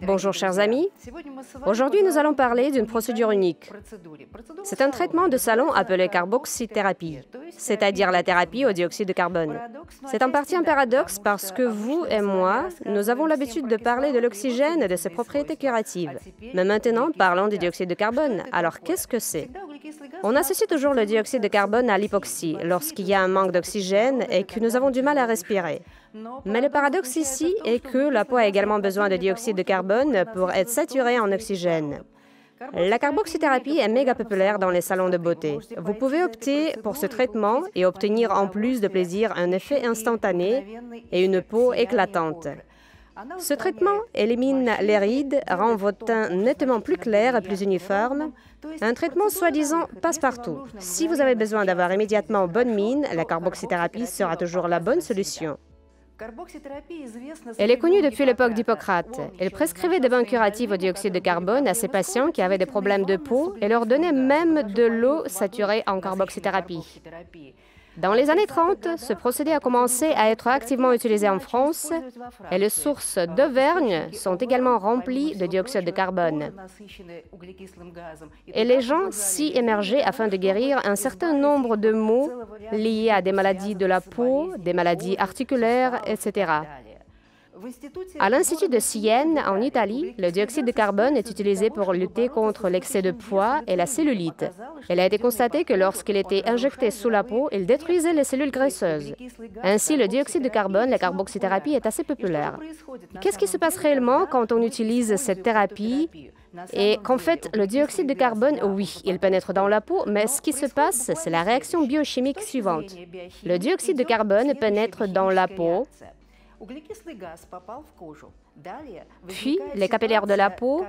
Bonjour chers amis, aujourd'hui nous allons parler d'une procédure unique. C'est un traitement de salon appelé carboxythérapie, c'est-à-dire la thérapie au dioxyde de carbone. C'est en partie un paradoxe parce que vous et moi, nous avons l'habitude de parler de l'oxygène et de ses propriétés curatives. Mais maintenant, parlons du dioxyde de carbone. Alors qu'est-ce que c'est? On associe toujours le dioxyde de carbone à l'hypoxie, lorsqu'il y a un manque d'oxygène et que nous avons du mal à respirer. Mais le paradoxe ici est que la peau a également besoin de dioxyde de carbone pour être saturée en oxygène. La carboxythérapie est méga populaire dans les salons de beauté. Vous pouvez opter pour ce traitement et obtenir en plus de plaisir un effet instantané et une peau éclatante. Ce traitement élimine les rides, rend votre teint nettement plus clair et plus uniforme. Un traitement soi-disant passe-partout. Si vous avez besoin d'avoir immédiatement bonne mine, la carboxythérapie sera toujours la bonne solution. Elle est connue depuis l'époque d'Hippocrate. Elle prescrivait des bains curatifs au dioxyde de carbone à ses patients qui avaient des problèmes de peau et leur donnait même de l'eau saturée en carboxythérapie. Dans les années 30, ce procédé a commencé à être activement utilisé en France et les sources d'Auvergne sont également remplies de dioxyde de carbone. Et les gens s'y émergeaient afin de guérir un certain nombre de maux liés à des maladies de la peau, des maladies articulaires, etc. À l'Institut de Sienne, en Italie, le dioxyde de carbone est utilisé pour lutter contre l'excès de poids et la cellulite. Il a été constaté que lorsqu'il était injecté sous la peau, il détruisait les cellules graisseuses. Ainsi, le dioxyde de carbone, la carboxythérapie, est assez populaire. Qu'est-ce qui se passe réellement quand on utilise cette thérapie? Et qu'en fait, le dioxyde de carbone, oui, il pénètre dans la peau, mais ce qui se passe, c'est la réaction biochimique suivante. Le dioxyde de carbone pénètre dans la peau. Puis, les capillaires de la peau,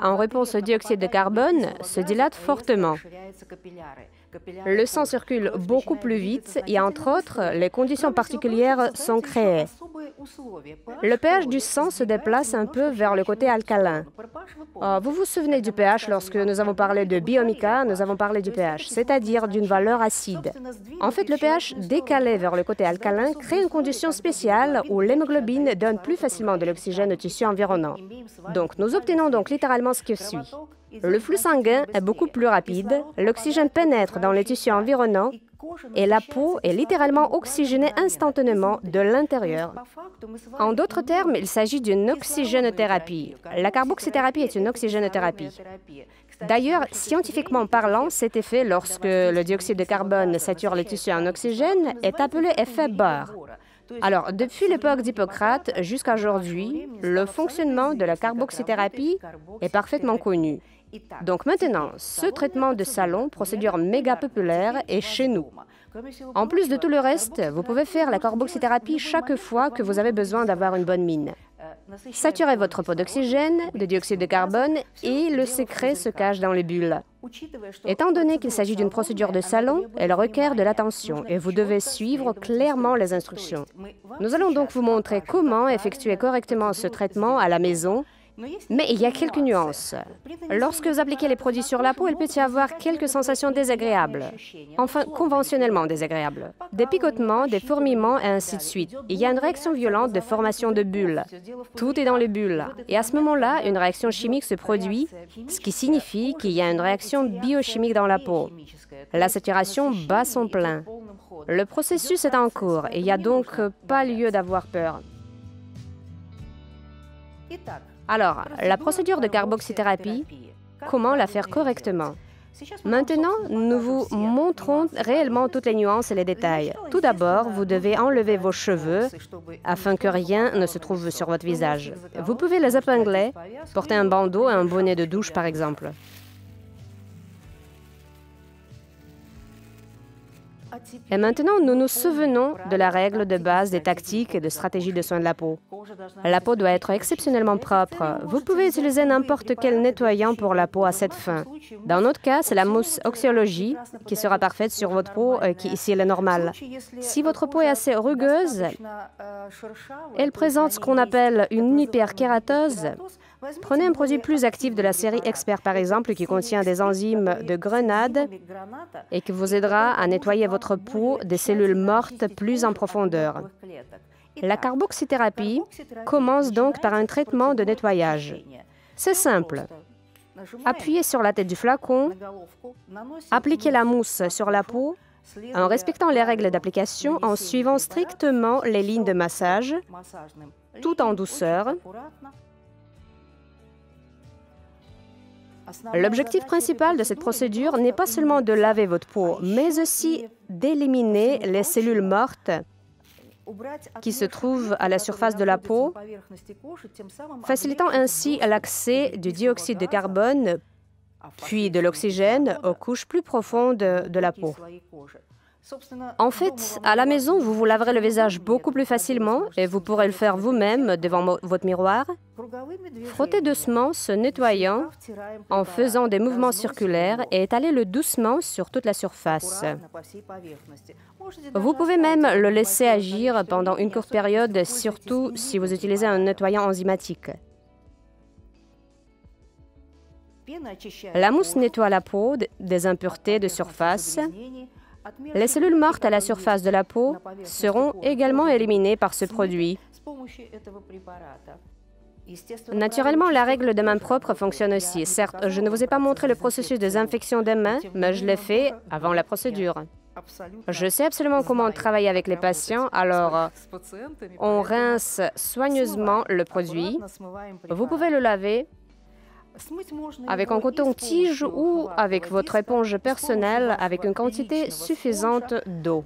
en réponse au dioxyde de carbone, se dilatent fortement. Le sang circule beaucoup plus vite et, entre autres, les conditions particulières sont créées. Le pH du sang se déplace un peu vers le côté alcalin. Vous vous souvenez du pH lorsque nous avons parlé de biomica, nous avons parlé du pH, c'est-à-dire d'une valeur acide. En fait, le pH décalé vers le côté alcalin crée une condition spéciale où l'hémoglobine donne plus facilement de l'oxygène au tissu environnant. Donc, nous obtenons donc littéralement ce qui suit. Le flux sanguin est beaucoup plus rapide, l'oxygène pénètre dans les tissus environnants et la peau est littéralement oxygénée instantanément de l'intérieur. En d'autres termes, il s'agit d'une oxygénothérapie. La carboxythérapie est une oxygénothérapie. D'ailleurs, scientifiquement parlant, cet effet, lorsque le dioxyde de carbone sature les tissus en oxygène, est appelé effet Bohr. Alors, depuis l'époque d'Hippocrate jusqu'à aujourd'hui, le fonctionnement de la carboxythérapie est parfaitement connu. Donc maintenant, ce traitement de salon, procédure méga populaire, est chez nous. En plus de tout le reste, vous pouvez faire la carboxythérapie chaque fois que vous avez besoin d'avoir une bonne mine. Saturez votre peau d'oxygène, de dioxyde de carbone et le secret se cache dans les bulles. Étant donné qu'il s'agit d'une procédure de salon, elle requiert de l'attention et vous devez suivre clairement les instructions. Nous allons donc vous montrer comment effectuer correctement ce traitement à la maison. Mais il y a quelques nuances. Lorsque vous appliquez les produits sur la peau, il peut y avoir quelques sensations désagréables. Enfin, conventionnellement désagréables. Des picotements, des fourmillements et ainsi de suite. Il y a une réaction violente de formation de bulles. Tout est dans les bulles. Et à ce moment-là, une réaction chimique se produit, ce qui signifie qu'il y a une réaction biochimique dans la peau. La saturation bat son plein. Le processus est en cours et il n'y a donc pas lieu d'avoir peur. Alors, la procédure de carboxythérapie, comment la faire correctement? Maintenant, nous vous montrons réellement toutes les nuances et les détails. Tout d'abord, vous devez enlever vos cheveux afin que rien ne se trouve sur votre visage. Vous pouvez les épingler, porter un bandeau et un bonnet de douche par exemple. Et maintenant, nous nous souvenons de la règle de base des tactiques et de stratégies de soins de la peau. La peau doit être exceptionnellement propre. Vous pouvez utiliser n'importe quel nettoyant pour la peau à cette fin. Dans notre cas, c'est la mousse Oxyologie qui sera parfaite sur votre peau, qui ici elle est normale. Si votre peau est assez rugueuse, elle présente ce qu'on appelle une hyperkératose. Prenez un produit plus actif de la série Expert, par exemple, qui contient des enzymes de grenade et qui vous aidera à nettoyer votre peau des cellules mortes plus en profondeur. La carboxythérapie commence donc par un traitement de nettoyage. C'est simple. Appuyez sur la tête du flacon, appliquez la mousse sur la peau en respectant les règles d'application, en suivant strictement les lignes de massage, tout en douceur. L'objectif principal de cette procédure n'est pas seulement de laver votre peau, mais aussi d'éliminer les cellules mortes qui se trouvent à la surface de la peau, facilitant ainsi l'accès du dioxyde de carbone puis de l'oxygène aux couches plus profondes de la peau. En fait, à la maison, vous vous laverez le visage beaucoup plus facilement et vous pourrez le faire vous-même devant votre miroir. Frottez doucement ce nettoyant en faisant des mouvements circulaires et étalez-le doucement sur toute la surface. Vous pouvez même le laisser agir pendant une courte période, surtout si vous utilisez un nettoyant enzymatique. La mousse nettoie la peau des impuretés de surface. Les cellules mortes à la surface de la peau seront également éliminées par ce produit. Naturellement, la règle de main propre fonctionne aussi. Certes, je ne vous ai pas montré le processus de désinfection des mains, mais je l'ai fait avant la procédure. Je sais absolument comment travailler avec les patients, alors on rince soigneusement le produit. Vous pouvez le laver avec un coton-tige ou avec votre éponge personnelle avec une quantité suffisante d'eau.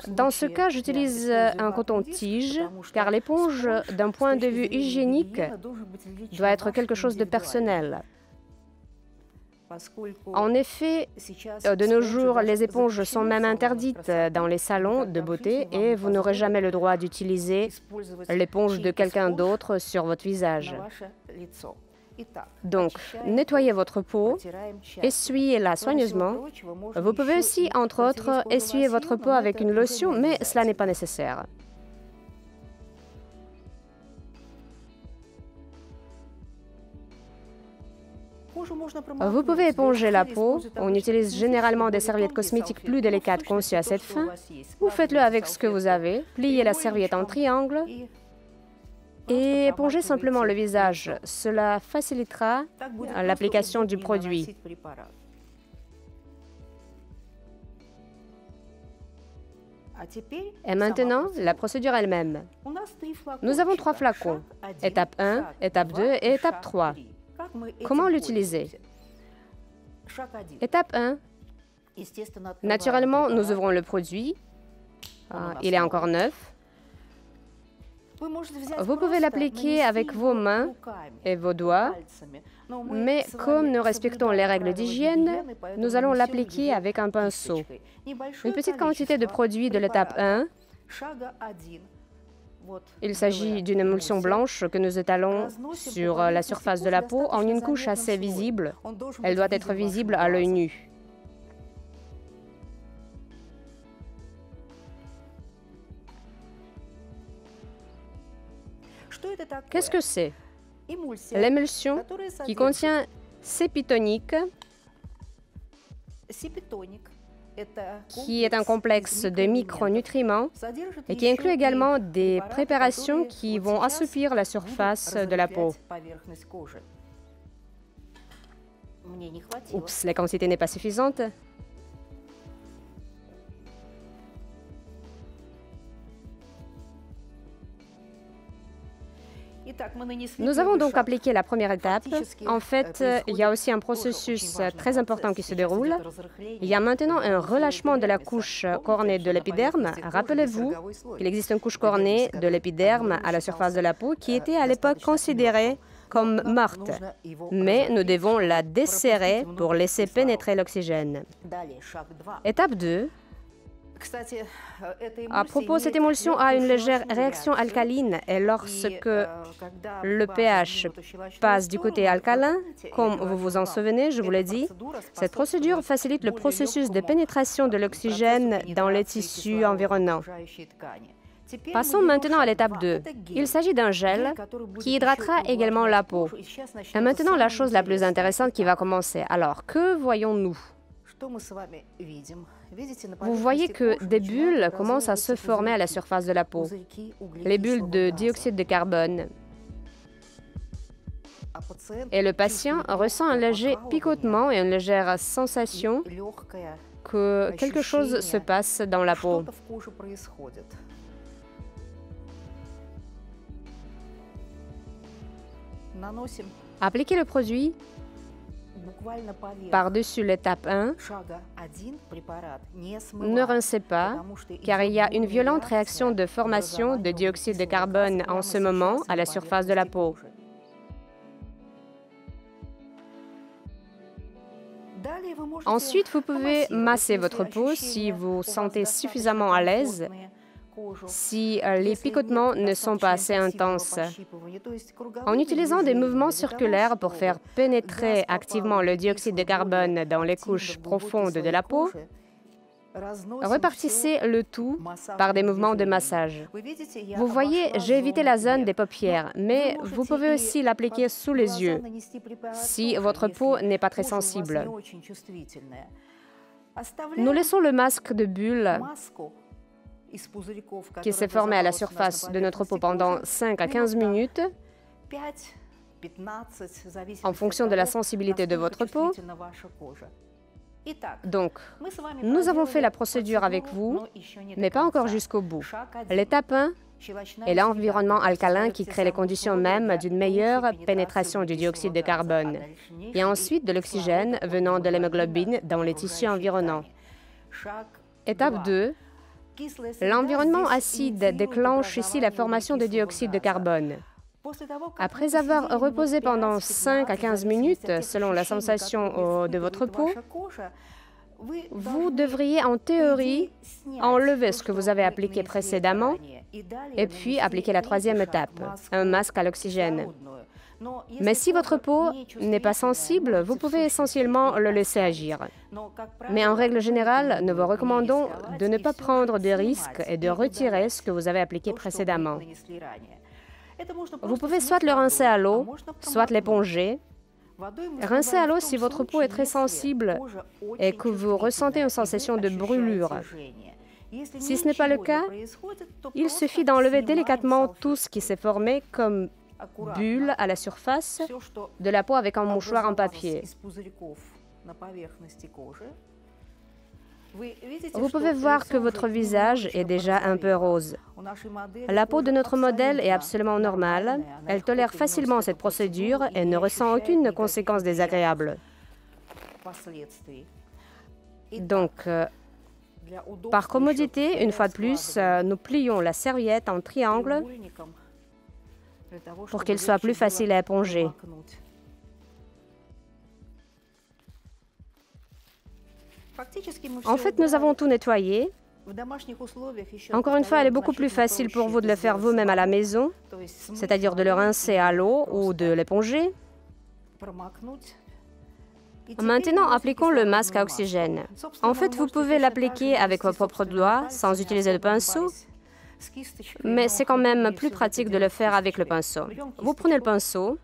Dans ce cas, j'utilise un coton-tige car l'éponge, d'un point de vue hygiénique, doit être quelque chose de personnel. En effet, de nos jours, les éponges sont même interdites dans les salons de beauté et vous n'aurez jamais le droit d'utiliser l'éponge de quelqu'un d'autre sur votre visage. Donc, nettoyez votre peau, essuyez-la soigneusement. Vous pouvez aussi, entre autres, essuyer votre peau avec une lotion, mais cela n'est pas nécessaire. Vous pouvez éponger la peau. On utilise généralement des serviettes cosmétiques plus délicates conçues à cette fin. Vous faites-le avec ce que vous avez. Pliez la serviette en triangle et épongez simplement le visage. Cela facilitera l'application du produit. Et maintenant, la procédure elle-même. Nous avons 3 flacons. Étape 1, étape 2 et étape 3. Comment l'utiliser? Étape 1. Naturellement, nous ouvrons le produit. Il est encore neuf. Vous pouvez l'appliquer avec vos mains et vos doigts, mais comme nous respectons les règles d'hygiène, nous allons l'appliquer avec un pinceau. Une petite quantité de produit de l'étape 1. Il s'agit d'une émulsion blanche que nous étalons sur la surface de la peau en une couche assez visible. Elle doit être visible à l'œil nu. Qu'est-ce que c'est? L'émulsion qui contient cépitonique, qui est un complexe de micronutriments et qui inclut également des préparations qui vont assouplir la surface de la peau. Oups, la quantité n'est pas suffisante. Nous avons donc appliqué la première étape. En fait, il y a aussi un processus très important qui se déroule. Il y a maintenant un relâchement de la couche cornée de l'épiderme. Rappelez-vous qu'il existe une couche cornée de l'épiderme à la surface de la peau qui était à l'époque considérée comme morte. Mais nous devons la desserrer pour laisser pénétrer l'oxygène. Étape 2. À propos, cette émulsion a une légère réaction alcaline et lorsque le pH passe du côté alcalin, comme vous vous en souvenez, je vous l'ai dit, cette procédure facilite le processus de pénétration de l'oxygène dans les tissus environnants. Passons maintenant à l'étape 2. Il s'agit d'un gel qui hydratera également la peau. Et maintenant, la chose la plus intéressante qui va commencer. Alors, que voyons-nous? Vous voyez que des bulles commencent à se former à la surface de la peau, les bulles de dioxyde de carbone. Et le patient ressent un léger picotement et une légère sensation que quelque chose se passe dans la peau. Appliquez le produit par-dessus l'étape 1. Ne rincez pas, car il y a une violente réaction de formation de dioxyde de carbone en ce moment à la surface de la peau. Ensuite, vous pouvez masser votre peau si vous sentez suffisamment à l'aise, si les picotements ne sont pas assez intenses. En utilisant des mouvements circulaires pour faire pénétrer activement le dioxyde de carbone dans les couches profondes de la peau, repartissez le tout par des mouvements de massage. Vous voyez, j'ai évité la zone des paupières, mais vous pouvez aussi l'appliquer sous les yeux, si votre peau n'est pas très sensible. Nous laissons le masque de bulles qui s'est formé à la surface de notre peau pendant 5 à 15 minutes, en fonction de la sensibilité de votre peau. Donc, nous avons fait la procédure avec vous, mais pas encore jusqu'au bout. L'étape 1 est l'environnement alcalin qui crée les conditions mêmes d'une meilleure pénétration du dioxyde de carbone, et ensuite de l'oxygène venant de l'hémoglobine dans les tissus environnants. Étape 2, l'environnement acide déclenche ici la formation de dioxyde de carbone. Après avoir reposé pendant 5 à 15 minutes, selon la sensation de votre peau, vous devriez en théorie enlever ce que vous avez appliqué précédemment et puis appliquer la troisième étape, un masque à l'oxygène. Mais si votre peau n'est pas sensible, vous pouvez essentiellement le laisser agir. Mais en règle générale, nous vous recommandons de ne pas prendre de risques et de retirer ce que vous avez appliqué précédemment. Vous pouvez soit le rincer à l'eau, soit l'éponger. Rincez à l'eau si votre peau est très sensible et que vous ressentez une sensation de brûlure. Si ce n'est pas le cas, il suffit d'enlever délicatement tout ce qui s'est formé comme bulles à la surface de la peau avec un mouchoir en papier. Vous pouvez voir que votre visage est déjà un peu rose. La peau de notre modèle est absolument normale. Elle tolère facilement cette procédure et ne ressent aucune conséquence désagréable. Donc, par commodité, une fois de plus, nous plions la serviette en triangle pour qu'elle soit plus facile à éponger. En fait, nous avons tout nettoyé. Encore une fois, il est beaucoup plus facile pour vous de le faire vous-même à la maison, c'est-à-dire de le rincer à l'eau ou de l'éponger. Maintenant, appliquons le masque à oxygène. En fait, vous pouvez l'appliquer avec vos propres doigts, sans utiliser de pinceau, mais c'est quand même plus pratique de le faire avec le pinceau. Vous prenez le pinceau,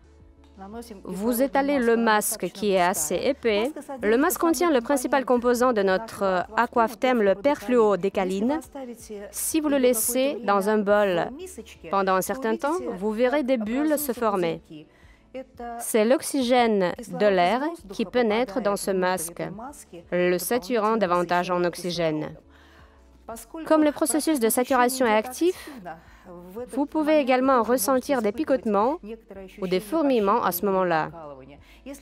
vous étalez le masque qui est assez épais. Le masque contient le principal composant de notre aquaphthème, le perfluodécaline. Si vous le laissez dans un bol pendant un certain temps, vous verrez des bulles se former. C'est l'oxygène de l'air qui pénètre dans ce masque, le saturant davantage en oxygène. Comme le processus de saturation est actif, vous pouvez également ressentir des picotements ou des fourmillements à ce moment-là.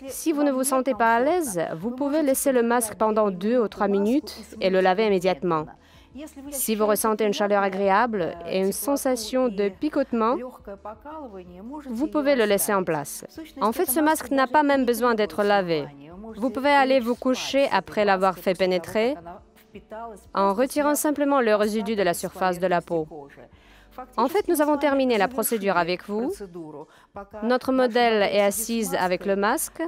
Si vous ne vous sentez pas à l'aise, vous pouvez laisser le masque pendant 2 ou 3 minutes et le laver immédiatement. Si vous ressentez une chaleur agréable et une sensation de picotement, vous pouvez le laisser en place. En fait, ce masque n'a pas même besoin d'être lavé. Vous pouvez aller vous coucher après l'avoir fait pénétrer en retirant simplement le résidu de la surface de la peau. En fait, nous avons terminé la procédure avec vous. Notre modèle est assise avec le masque.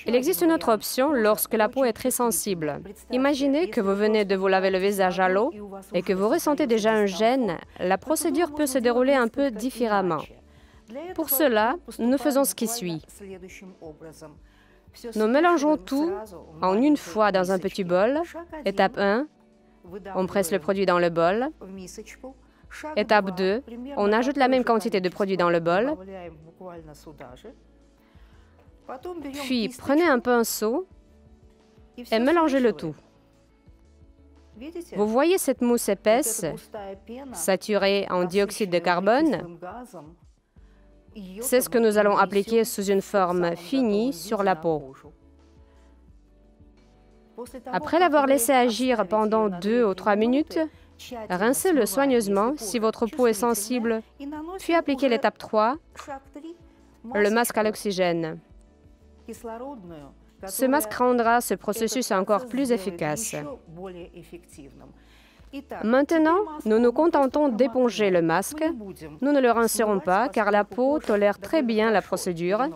Il existe une autre option lorsque la peau est très sensible. Imaginez que vous venez de vous laver le visage à l'eau et que vous ressentez déjà un gêne. La procédure peut se dérouler un peu différemment. Pour cela, nous faisons ce qui suit. Nous mélangeons tout en une fois dans un petit bol. Étape 1, on presse le produit dans le bol. Étape 2, on ajoute la même quantité de produit dans le bol. Puis, prenez un pinceau et mélangez le tout. Vous voyez cette mousse épaisse, saturée en dioxyde de carbone? C'est ce que nous allons appliquer sous une forme finie sur la peau. Après l'avoir laissé agir pendant 2 ou 3 minutes, rincez-le soigneusement si votre peau est sensible, puis appliquez l'étape 3, le masque à l'oxygène. Ce masque rendra ce processus encore plus efficace. Maintenant, nous nous contentons d'éponger le masque. Nous ne le rincerons pas car la peau tolère très bien la procédure.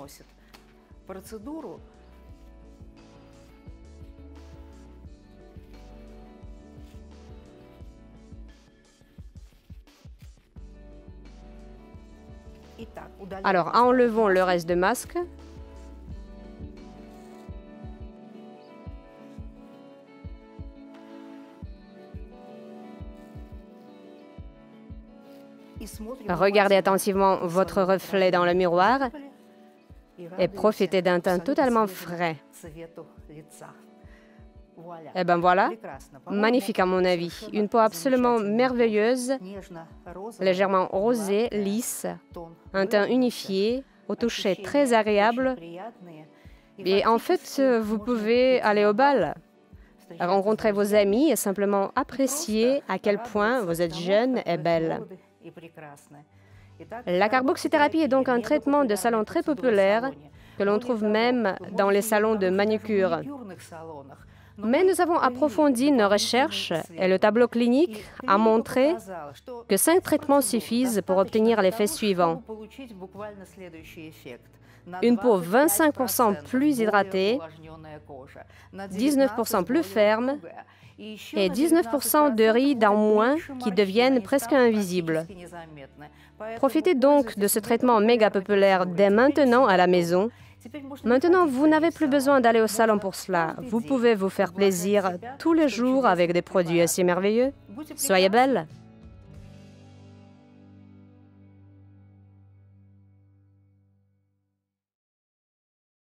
Alors, enlevons le reste de masque. Regardez attentivement votre reflet dans le miroir et profitez d'un teint totalement frais. Et ben voilà, magnifique à mon avis. Une peau absolument merveilleuse, légèrement rosée, lisse, un teint unifié, au toucher très agréable. Et en fait, vous pouvez aller au bal, rencontrer vos amis et simplement apprécier à quel point vous êtes jeune et belle. La carboxythérapie est donc un traitement de salon très populaire que l'on trouve même dans les salons de manucure. Mais nous avons approfondi nos recherches et le tableau clinique a montré que 5 traitements suffisent pour obtenir l'effet suivant. Une peau 25% plus hydratée, 19% plus ferme et 19% de rides en moins qui deviennent presque invisibles. Profitez donc de ce traitement méga populaire dès maintenant à la maison. Maintenant, vous n'avez plus besoin d'aller au salon pour cela. Vous pouvez vous faire plaisir tous les jours avec des produits assez merveilleux. Soyez belle!